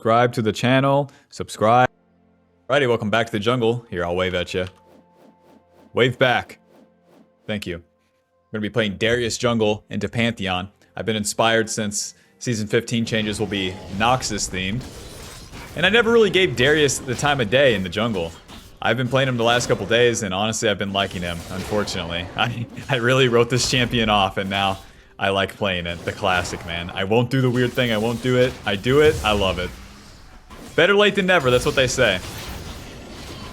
Subscribe to the channel. Subscribe. Alrighty, welcome back to the jungle. Here, I'll wave at you. Wave back. Thank you. I'm going to be playing Darius Jungle into Pantheon. I've been inspired since Season 15 changes will be Noxus themed. And I never really gave Darius the time of day in the jungle. I've been playing him the last couple days, and honestly, I've been liking him, unfortunately. I really wrote this champion off, and now I like playing it. The classic, man. I won't do the weird thing. I won't do it. I do it. I love it. Better late than never, that's what they say.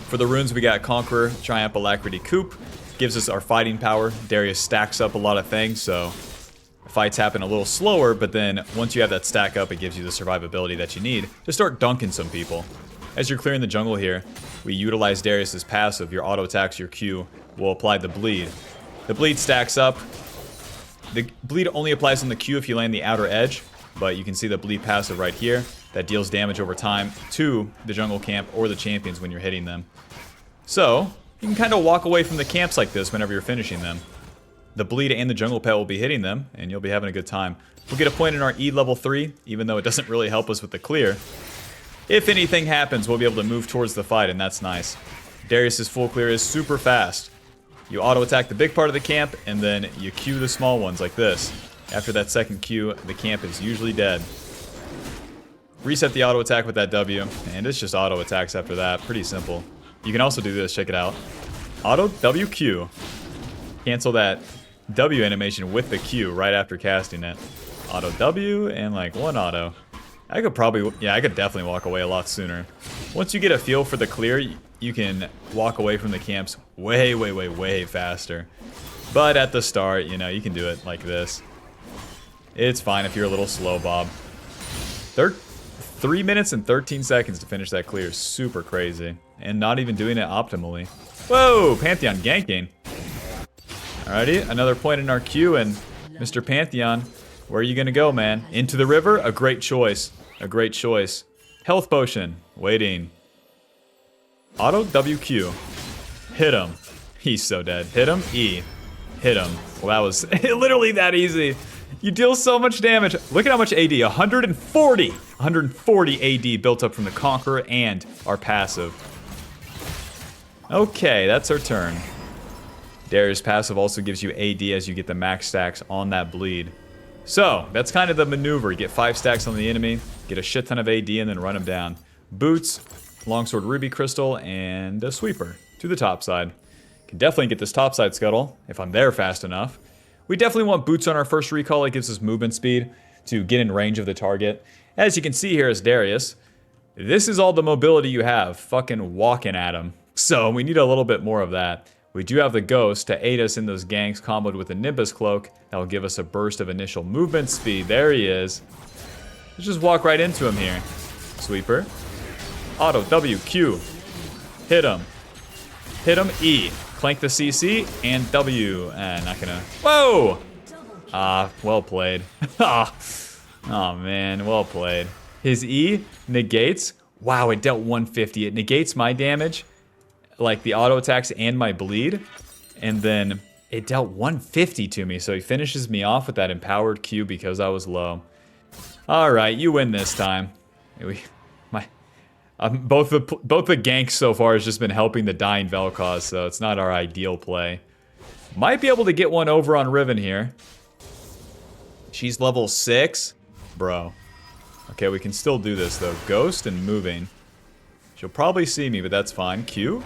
For the runes, we got Conqueror, Triumph, Alacrity, Coup. Gives us our fighting power. Darius stacks up a lot of things, so fights happen a little slower, but then once you have that stack up, it gives you the survivability that you need to start dunking some people. As you're clearing the jungle here, we utilize Darius's passive. Your auto attacks, your Q, will apply the bleed. The bleed stacks up. The bleed only applies on the Q if you land the outer edge, but you can see the bleed passive right here that deals damage over time to the jungle camp or the champions when you're hitting them. So, you can kind of walk away from the camps like this whenever you're finishing them. The bleed and the jungle pet will be hitting them, and you'll be having a good time. We'll get a point in our E level 3, even though it doesn't really help us with the clear. If anything happens, we'll be able to move towards the fight, and that's nice. Darius's full clear is super fast. You auto attack the big part of the camp, and then you Q the small ones like this. After that second Q, the camp is usually dead. Reset the auto attack with that W, and it's just auto attacks after that. Pretty simple. You can also do this, check it out. Auto WQ. Cancel that W animation with the Q right after casting it. Auto W and like one auto. I could definitely walk away a lot sooner. Once you get a feel for the clear, you can walk away from the camps way faster. But at the start, you know, you can do it like this. It's fine if you're a little slow, Bob. 3 minutes and 13 seconds to finish that clear. Super crazy. And not even doing it optimally. Whoa! Pantheon ganking. Alrighty, another point in our queue, and Mr. Pantheon, where are you gonna go, man? Into the river? A great choice. A great choice. Health potion. Waiting. Auto WQ. Hit him. He's so dead. Hit him. E. Hit him. Well, that was literally that easy. You deal so much damage. Look at how much AD. 140. 140 AD built up from the Conqueror and our passive. Okay, that's our turn. Darius' passive also gives you AD as you get the max stacks on that bleed. So, that's kind of the maneuver. You get 5 stacks on the enemy, get a shit ton of AD, and then run them down. Boots, longsword ruby crystal, and a sweeper to the top side. Can definitely get this top side scuttle if I'm there fast enough. We definitely want boots on our first recall. It gives us movement speed to get in range of the target. As you can see here as Darius, this is all the mobility you have, fucking walking at him. So we need a little bit more of that. We do have the Ghost to aid us in those ganks, comboed with the Nimbus Cloak. That will give us a burst of initial movement speed. There he is. Let's just walk right into him here. Sweeper. Auto W, Q. Hit him. Hit him, E. Clank the CC, and W. Not gonna... Whoa! Well played. Oh man, well played. His E negates... Wow, it dealt 150. It negates my damage, like the auto attacks and my bleed, and then it dealt 150 to me, so he finishes me off with that empowered Q because I was low. Alright, you win this time. Both the ganks so far has just been helping the dying Vel'Koz, so it's not our ideal play. Might be able to get one over on Riven here. She's level 6? Bro. Okay, we can still do this though. Ghost and moving. She'll probably see me, but that's fine. Q.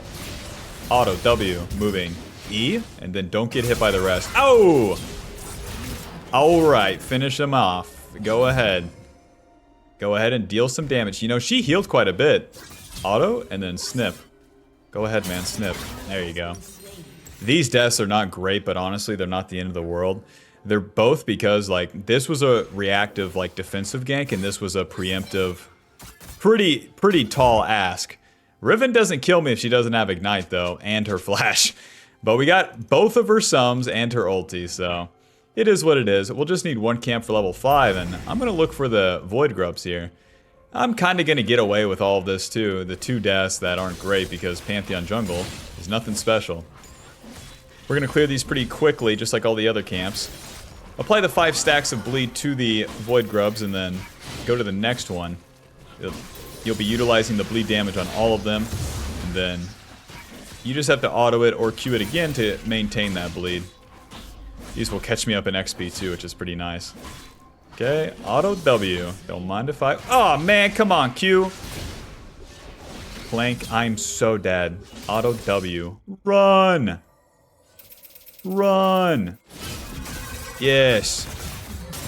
Auto W. Moving. E. And then don't get hit by the rest. Oh! Alright, finish him off. Go ahead. Go ahead and deal some damage. You know, she healed quite a bit. Auto, and then snip. Go ahead, man, snip. There you go. These deaths are not great, but honestly, they're not the end of the world. They're both because, like, this was a reactive, like, defensive gank, and this was a preemptive, pretty tall ask. Riven doesn't kill me if she doesn't have Ignite, though, and her Flash. But we got both of her sums and her ulti, so... It is what it is. We'll just need one camp for level 5, and I'm going to look for the Void Grubs here. I'm kind of going to get away with all of this, too. The 2 deaths that aren't great because Pantheon Jungle is nothing special. We're going to clear these pretty quickly, just like all the other camps. Apply the 5 stacks of bleed to the Void Grubs, and then go to the next one. You'll be utilizing the bleed damage on all of them, and then you just have to auto it or Q it again to maintain that bleed. These will catch me up in XP too, which is pretty nice. Okay, auto W. Don't mind if I... Oh man, come on, Q. Plank, I'm so dead. Auto W. Run! Run! Yes.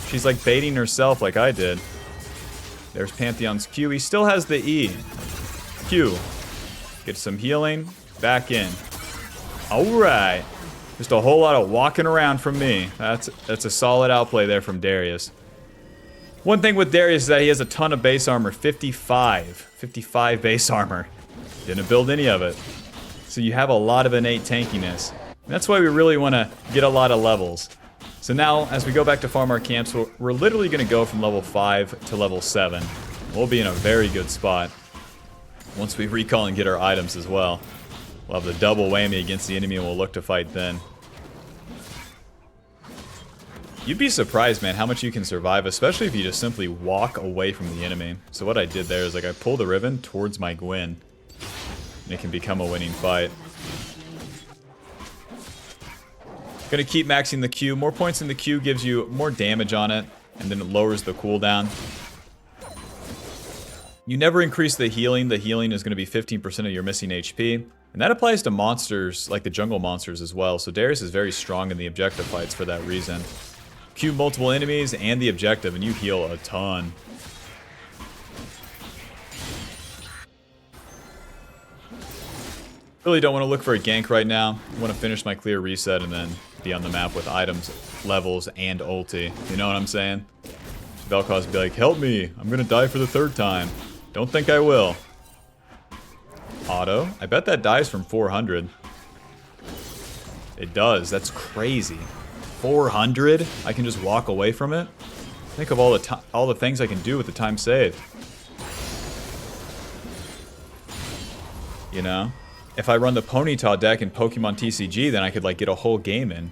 She's like baiting herself like I did. There's Pantheon's Q. He still has the E. Q. Get some healing. Back in. Alright. Just a whole lot of walking around from me. That's a solid outplay there from Darius. One thing with Darius is that he has a ton of base armor. 55 base armor. Didn't build any of it. So you have a lot of innate tankiness. And that's why we really want to get a lot of levels. So now, as we go back to farm our camps, we're literally going to go from level 5 to level 7. We'll be in a very good spot. Once we recall and get our items as well. We'll have the double whammy against the enemy and we'll look to fight then. You'd be surprised, man, how much you can survive, especially if you just simply walk away from the enemy. So what I did there is like I pulled the ribbon towards my Gwyn. And it can become a winning fight. Gonna keep maxing the Q. More points in the Q gives you more damage on it, and then it lowers the cooldown. You never increase the healing. The healing is gonna be 15% of your missing HP. And that applies to monsters, like the jungle monsters as well. So Darius is very strong in the objective fights for that reason. Q multiple enemies and the objective, and you heal a ton. Really don't want to look for a gank right now. I want to finish my clear reset and then be on the map with items, levels, and ulti. You know what I'm saying? Vel'Koz be like, help me, I'm gonna die for the 3rd time. Don't think I will. Auto. I bet that dies from 400. It does. That's crazy. 400? I can just walk away from it? Think of all the things I can do with the time saved. You know? If I run the Ponyta deck in Pokemon TCG, then I could like get a whole game in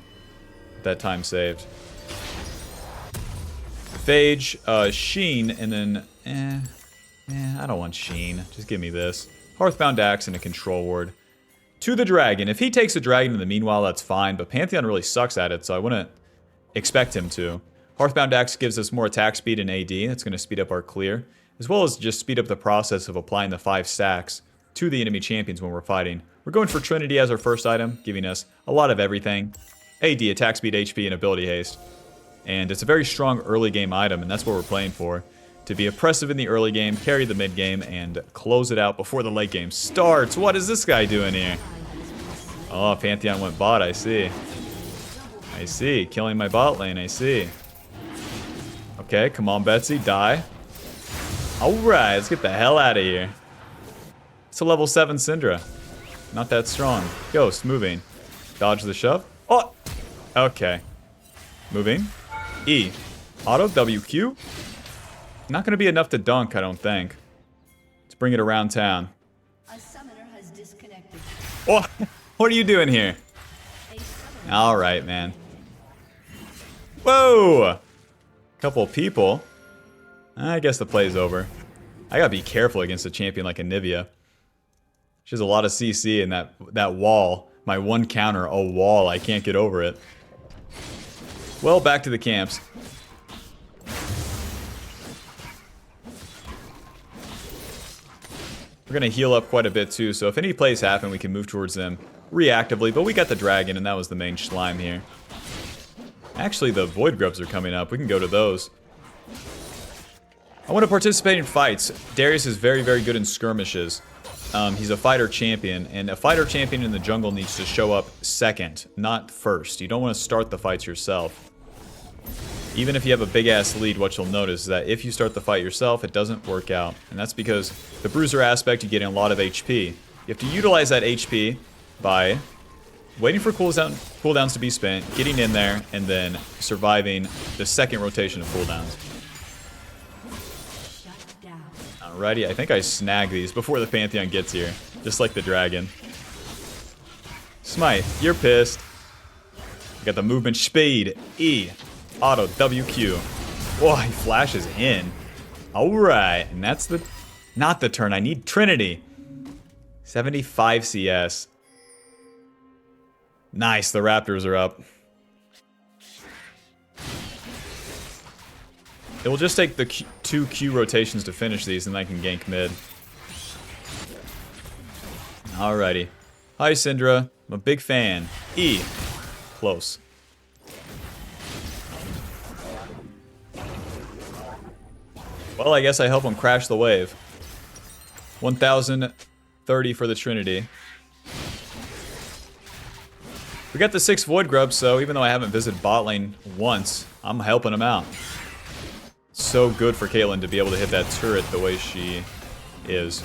with that time saved. Phage, Sheen, and then I don't want Sheen. Just give me this. Hearthbound Axe and a Control Ward. To the Dragon. If he takes a Dragon in the meanwhile, that's fine, but Pantheon really sucks at it, so I wouldn't expect him to. Hearthbound Axe gives us more attack speed and AD. That's going to speed up our clear, as well as just speed up the process of applying the 5 stacks to the enemy champions when we're fighting. We're going for Trinity as our first item, giving us a lot of everything. AD, attack speed, HP, and ability haste. And it's a very strong early game item, and that's what we're playing for. To be oppressive in the early game, carry the mid game, and close it out before the late game starts. What is this guy doing here? Oh, Pantheon went bot, I see. I see. Killing my bot lane, I see. Okay, come on, Betsy, die. Alright, let's get the hell out of here. It's a level 7 Syndra. Not that strong. Ghost, moving. Dodge the shove. Oh! Okay. Moving. E. Auto, WQ. Not going to be enough to dunk, I don't think. Let's bring it around town. A summoner has disconnected. Oh! What are you doing here? Alright, man. Whoa! Couple people. I guess the play's over. I gotta be careful against a champion like Anivia. She has a lot of CC and that wall. My one counter, a wall. I can't get over it. Well, back to the camps. We're gonna heal up quite a bit too, so if any plays happen, we can move towards them reactively, but we got the dragon, and that was the main slime here. Actually, the Void Grubs are coming up. We can go to those. I want to participate in fights. Darius is very, very good in skirmishes. He's a fighter champion, and a fighter champion in the jungle needs to show up second, not first. You don't want to start the fights yourself. Even if you have a big-ass lead, what you'll notice is that if you start the fight yourself, it doesn't work out. And that's because the bruiser aspect, you get a lot of HP. You have to utilize that HP by waiting for cooldowns to be spent, getting in there, and then surviving the second rotation of cooldowns. Alrighty, I think I snag these before the Pantheon gets here. Just like the dragon. Smite, you're pissed. I got the movement speed. E. Auto, WQ. Whoa, he flashes in. Alright, and that's the Not the turn. I need Trinity. 75 CS. Nice. The Raptors are up. It will just take the two Q rotations to finish these, and I can gank mid. Alrighty. Hi, Syndra. I'm a big fan. E. Close. Well, I guess I help him crash the wave. 1,030 for the Trinity. We got the 6 Void Grubs, so even though I haven't visited bot lane once, I'm helping him out. So good for Caitlyn to be able to hit that turret the way she is.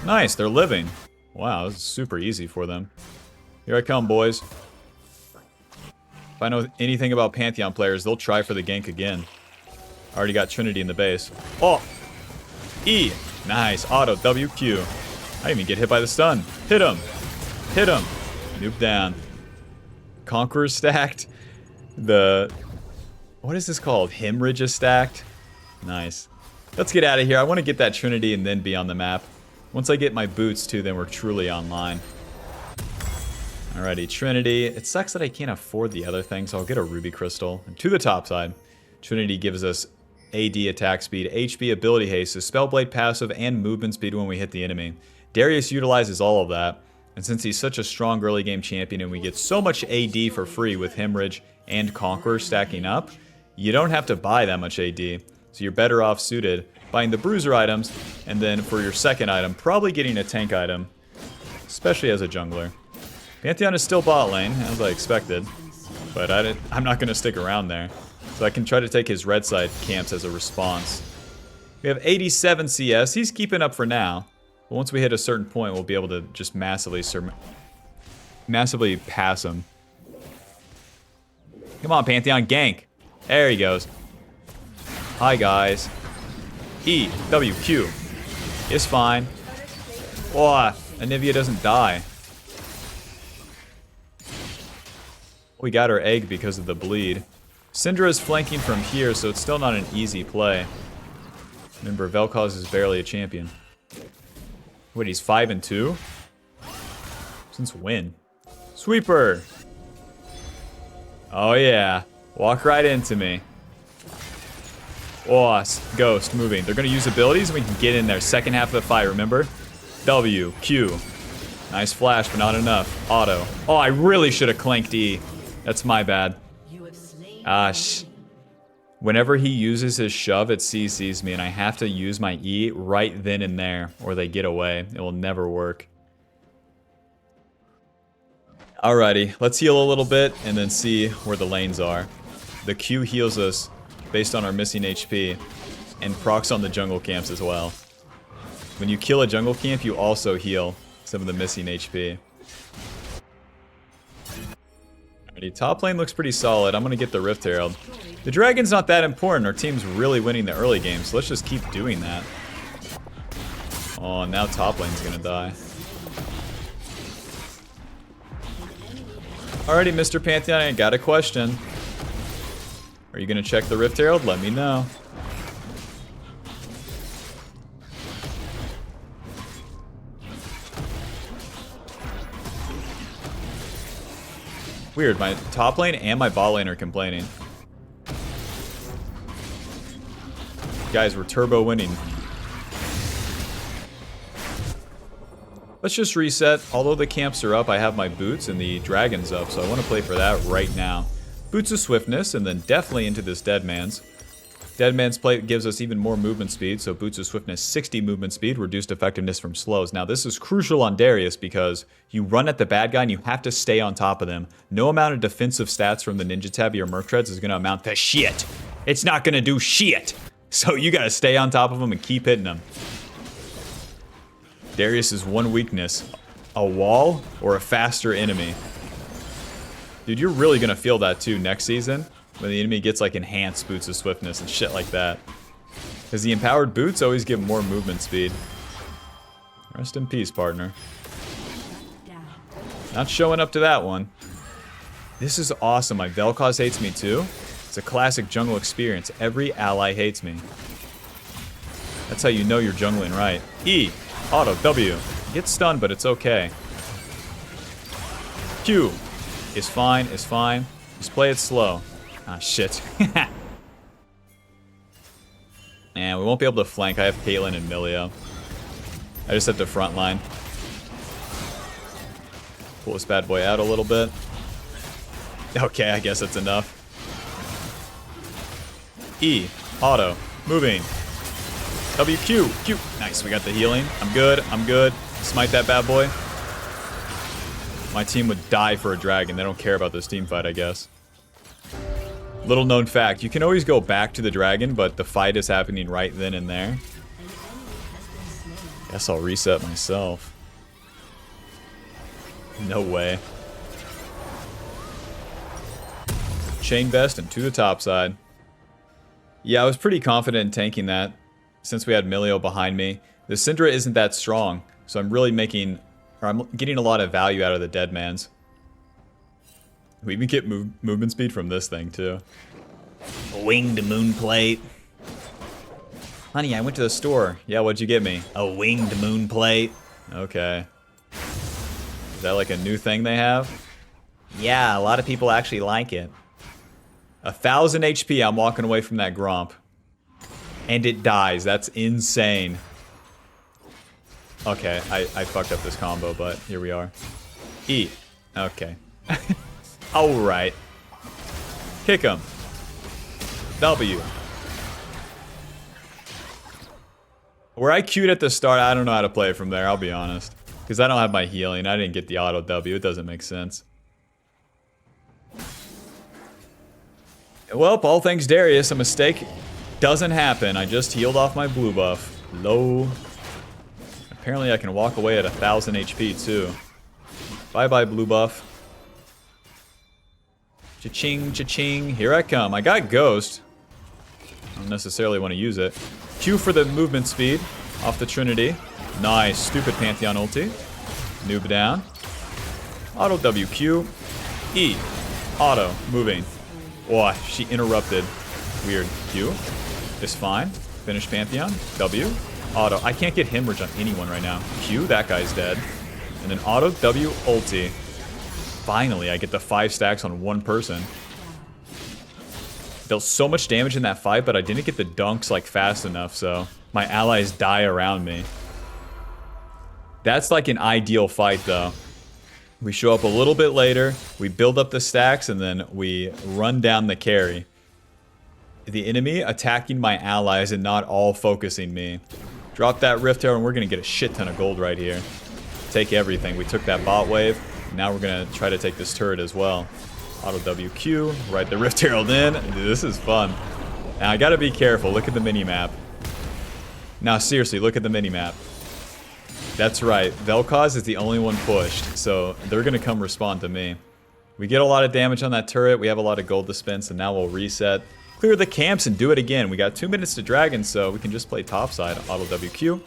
Nice, they're living. Wow, this is super easy for them. Here I come, boys. If I know anything about Pantheon players, they'll try for the gank again. Already got Trinity in the base. Oh! E! Nice, auto, WQ. I didn't even get hit by the stun. Hit him! Hit him! Noob down. Conqueror stacked. The... What is this called? Hemorrhage is stacked. Nice. Let's get out of here. I want to get that Trinity and then be on the map. Once I get my boots too, then we're truly online. Alrighty, Trinity. It sucks that I can't afford the other thing, so I'll get a Ruby Crystal. And to the top side, Trinity gives us AD attack speed, HB ability haste, Spellblade passive, and movement speed when we hit the enemy. Darius utilizes all of that, and since he's such a strong early game champion and we get so much AD for free with Hemorrhage and Conqueror stacking up, you don't have to buy that much AD, so you're better off suited buying the Bruiser items, and then for your second item, probably getting a tank item, especially as a jungler. Pantheon is still bot lane, as I expected, but I'm not going to stick around there. So I can try to take his red side camps as a response. We have 87 CS. He's keeping up for now. But once we hit a certain point, we'll be able to just massively pass him. Come on, Pantheon, gank. There he goes. Hi, guys. E, W, Q. It's fine. Oh, Anivia doesn't die. We got our egg because of the bleed. Syndra is flanking from here, so it's still not an easy play. Remember, Vel'Koz is barely a champion. Wait, he's 5-2? Since when? Sweeper! Oh yeah. Walk right into me. Oh, Ghost moving. They're going to use abilities and we can get in there. Second half of the fight, remember? W, Q. Nice flash, but not enough. Auto. Oh, I really should have clanked E. That's my bad. Whenever he uses his shove, it CCs me, and I have to use my E right then and there, or they get away. It will never work. Alrighty, let's heal a little bit, and then see where the lanes are. The Q heals us based on our missing HP, and procs on the jungle camps as well. When you kill a jungle camp, you also heal some of the missing HP. Alrighty, top lane looks pretty solid. I'm gonna get the Rift Herald. The Dragon's not that important. Our team's really winning the early game, so let's just keep doing that. Oh, now top lane's gonna die. Alrighty, Mr. Pantheon, I got a question. Are you gonna check the Rift Herald? Let me know. Weird, my top lane and my bot lane are complaining. Guys, we're turbo winning. Let's just reset. Although the camps are up, I have my boots and the dragon's up, so I want to play for that right now. Boots of Swiftness, and then definitely into this Deadman's. Deadman's plate gives us even more movement speed, so Boots of Swiftness 60 movement speed, reduced effectiveness from slows. Now this is crucial on Darius because you run at the bad guy and you have to stay on top of them. No amount of defensive stats from the Ninja Tabby or Merc Treads is going to amount to shit. It's not going to do shit. So you got to stay on top of them and keep hitting them. Darius' one weakness, a wall or a faster enemy. Dude, you're really going to feel that too next season. When the enemy gets like enhanced Boots of Swiftness and shit like that. Because the empowered boots always give more movement speed. Rest in peace, partner. Not showing up to that one. This is awesome. My Vel'Koz hates me too. It's a classic jungle experience. Every ally hates me. That's how you know you're jungling right. E, auto, W. Get stunned, but it's okay. Q is fine, is fine. Just play it slow. Ah, shit. And we won't be able to flank. I have Caitlyn and Milio. I just have to frontline. Pull this bad boy out a little bit. Okay, I guess that's enough. E, auto, moving. W, Q, Q. Nice, we got the healing. I'm good, I'm good. Smite that bad boy. My team would die for a dragon. They don't care about this team fight, I guess. Little known fact, you can always go back to the dragon, but the fight is happening right then and there. Guess I'll reset myself. No way. Chain vest and to the top side. Yeah, I was pretty confident in tanking that since we had Milio behind me. The Syndra isn't that strong, so I'm really I'm getting a lot of value out of the Deadmans. We even get movement speed from this thing, too. A winged moon plate. Honey, I went to the store. Yeah, what'd you get me? A winged moon plate. Okay. Is that like a new thing they have? Yeah, a lot of people actually like it. 1,000 HP, I'm walking away from that Gromp. And it dies. That's insane. Okay, I fucked up this combo, but here we are. E. Okay. Alright. Kick him. W. Where I queued at the start, I don't know how to play it from there, I'll be honest. Because I don't have my healing. I didn't get the auto W. It doesn't make sense. Well, all thanks Darius. A mistake doesn't happen. I just healed off my blue buff. Low. Apparently I can walk away at 1,000 HP too. Bye-bye blue buff. Cha-ching, cha-ching. Here I come. I got Ghost. I don't necessarily want to use it. Q for the movement speed off the Trinity. Nice. Stupid Pantheon ulti. Noob down. Auto WQ. E. Auto. Moving. Oh, she interrupted. Weird. Q. Is fine. Finish Pantheon. W. Auto. I can't get hemorrhage on anyone right now. Q. That guy's dead. And then auto W ulti. Finally, I get the 5 stacks on one person. Dealt so much damage in that fight, but I didn't get the dunks like fast enough, so my allies die around me. That's like an ideal fight, though. We show up a little bit later, we build up the stacks, and then we run down the carry. The enemy attacking my allies and not all focusing me. Drop that Rift Arrow, and we're going to get a shit ton of gold right here. Take everything. We took that bot wave. Now we're going to try to take this turret as well. Auto WQ, right the Rift Herald in. Dude, this is fun. Now I gotta be careful. Look at the mini-map. Now seriously, look at the mini-map. That's right. Vel'Koz is the only one pushed, so they're gonna come respond to me. We get a lot of damage on that turret. We have a lot of gold to spend, so now we'll reset. Clear the camps and do it again. We got 2 minutes to dragon, so we can just play topside. Auto WQ.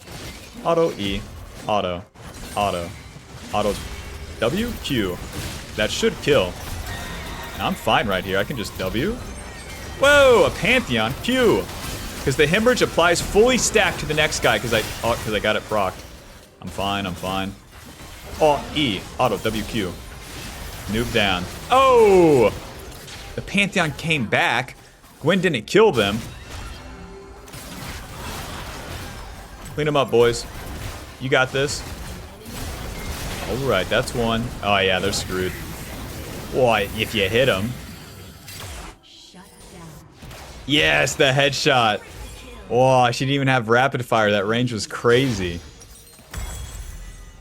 Auto E. Auto. Auto. Auto WQ. That should kill. I'm fine right here. I can just W. Whoa, a Pantheon. Q. Because the hemorrhage applies fully stacked to the next guy because I got it procced. I'm fine, I'm fine. Oh, E. Auto WQ. Noob down. Oh! The Pantheon came back. Gwen didn't kill them. Clean them up, boys. You got this. Alright, that's one. Oh yeah, they're screwed. Boy, if you hit him. Yes, the headshot. Oh, she didn't even have rapid fire. That range was crazy.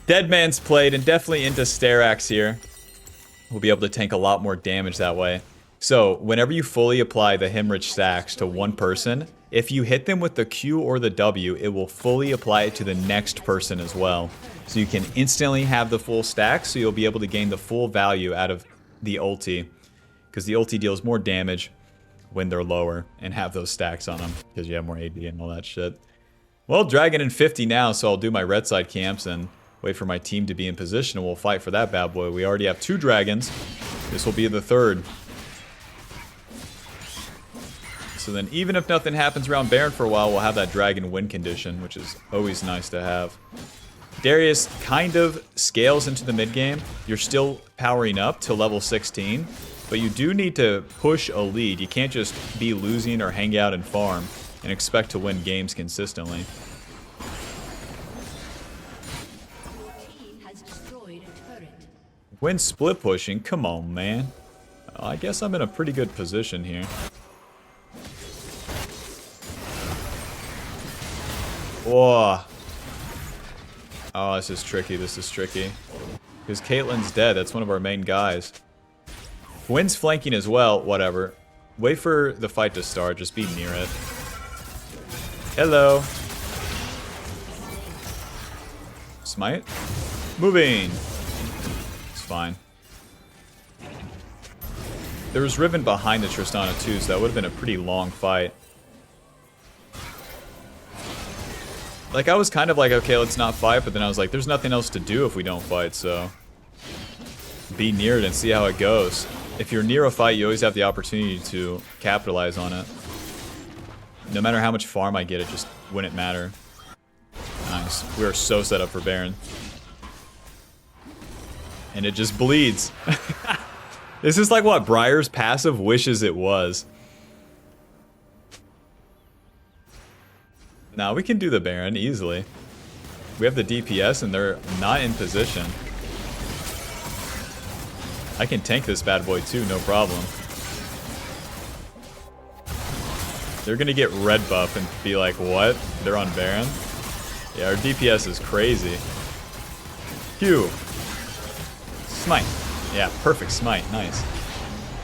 Deadman's played and definitely into Sterax here. We'll be able to tank a lot more damage that way. So, whenever you fully apply the hemorrhage stacks to one person, if you hit them with the Q or the W, it will fully apply it to the next person as well. So you can instantly have the full stack, so you'll be able to gain the full value out of the ulti, because the ulti deals more damage when they're lower and have those stacks on them because you have more AD and all that shit. Well, dragon in 50 now, so I'll do my red side camps and wait for my team to be in position and we'll fight for that bad boy. We already have 2 dragons. This will be the 3rd. So then even if nothing happens around Baron for a while, we'll have that dragon win condition, which is always nice to have. Darius kind of scales into the mid game. You're still powering up to level 16, but you do need to push a lead. You can't just be losing or hang out and farm and expect to win games consistently. When split pushing, come on, man. I guess I'm in a pretty good position here. Whoa. Oh, this is tricky. This is tricky. Because Caitlyn's dead. That's one of our main guys. Wynn's flanking as well. Whatever. Wait for the fight to start. Just be near it. Hello. Smite. Moving. It's fine. There was Riven behind the Tristana too, so that would have been a pretty long fight. Like, I was kind of like, okay, let's not fight, but then I was like, there's nothing else to do if we don't fight, so... Be near it and see how it goes. If you're near a fight, you always have the opportunity to capitalize on it. No matter how much farm I get, it just wouldn't matter. Nice. We are so set up for Baron. And it just bleeds. This is like what Briar's passive wishes it was. Now we can do the Baron easily. We have the DPS and they're not in position. I can tank this bad boy too, no problem. They're gonna get red buff and be like, what? They're on Baron? Yeah, our DPS is crazy. Q. Smite. Yeah, perfect smite. Nice.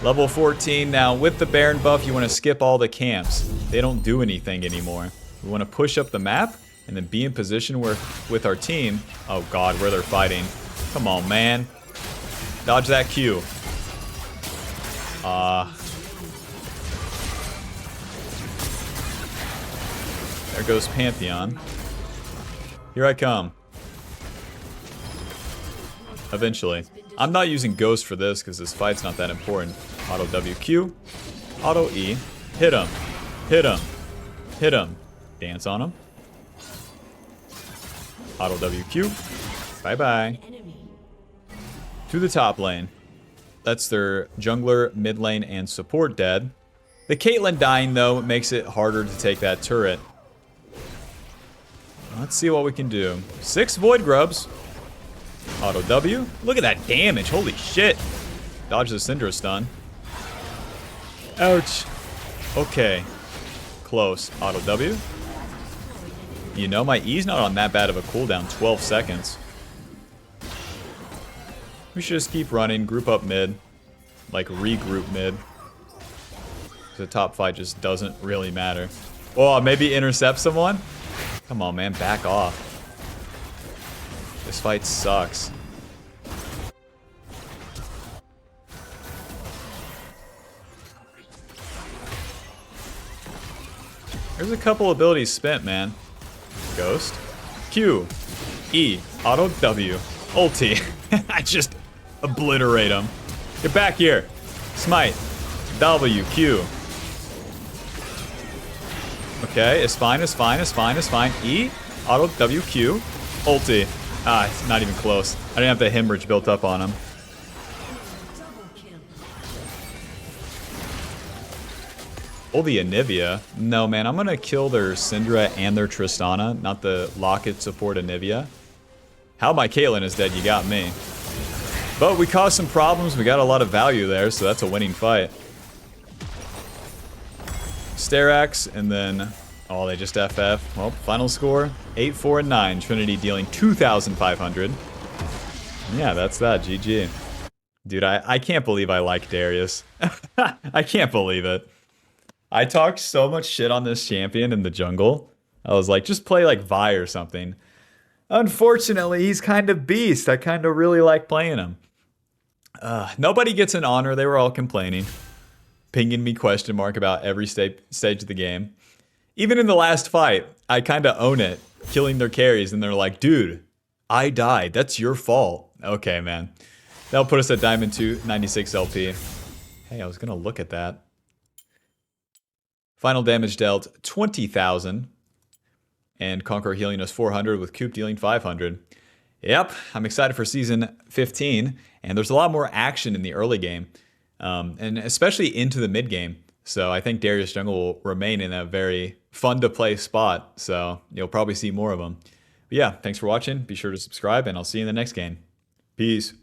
Level 14. Now, with the Baron buff, you want to skip all the camps. They don't do anything anymore. We want to push up the map and then be in position where, with our team... Oh god, where they're fighting. Come on, man. Dodge that Q. There goes Pantheon. Here I come. Eventually. I'm not using Ghost for this because this fight's not that important. Auto WQ. Auto E. Hit him. Hit him. Hit him. Dance on him. Auto WQ. Bye-bye. To the top lane. That's their jungler, mid lane, and support dead. The Caitlyn dying, though, makes it harder to take that turret. Let's see what we can do. 6 Void Grubs. Auto W. Look at that damage. Holy shit. Dodge the Syndra stun. Ouch. Okay. Close. Auto W. You know, my E's not on that bad of a cooldown. 12 seconds. We should just keep running. Group up mid. Like, regroup mid. The top fight just doesn't really matter. Oh, maybe intercept someone? Come on, man. Back off. This fight sucks. There's a couple abilities spent, man. Ghost. Q. E. Auto W. Ulti. I just obliterate him. Get back here. Smite. W. Q. Okay, it's fine, it's fine, it's fine, it's fine. E. Auto W. Q. Ulti. Ah, it's not even close. I didn't have the hemorrhage built up on him. Oh, the Anivia. No, man, I'm gonna kill their Syndra and their Tristana, not the Locket support Anivia. How my Caitlyn is dead, you got me. But we caused some problems, we got a lot of value there, so that's a winning fight. Starax, and then... Oh, they just FF. Well, final score, 8-4-9. Trinity dealing 2,500. Yeah, that's that. GG. Dude, I can't believe I like Darius. I can't believe it. I talked so much shit on this champion in the jungle. I was like, just play like Vi or something. Unfortunately, he's kind of beast. I kind of really like playing him. Nobody gets an honor. They were all complaining. Pinging me question mark about every stage of the game. Even in the last fight, I kind of own it. Killing their carries, and they're like, dude, I died. That's your fault. Okay, man. That'll put us at Diamond 2, 96 LP. Hey, I was going to look at that. Final damage dealt 20,000. And Conqueror healing us 400 with Coop dealing 500. Yep, I'm excited for Season 15. And there's a lot more action in the early game. And especially into the mid game. So I think Darius Jungle will remain in a very fun to play spot. So you'll probably see more of them. But yeah, thanks for watching. Be sure to subscribe and I'll see you in the next game. Peace.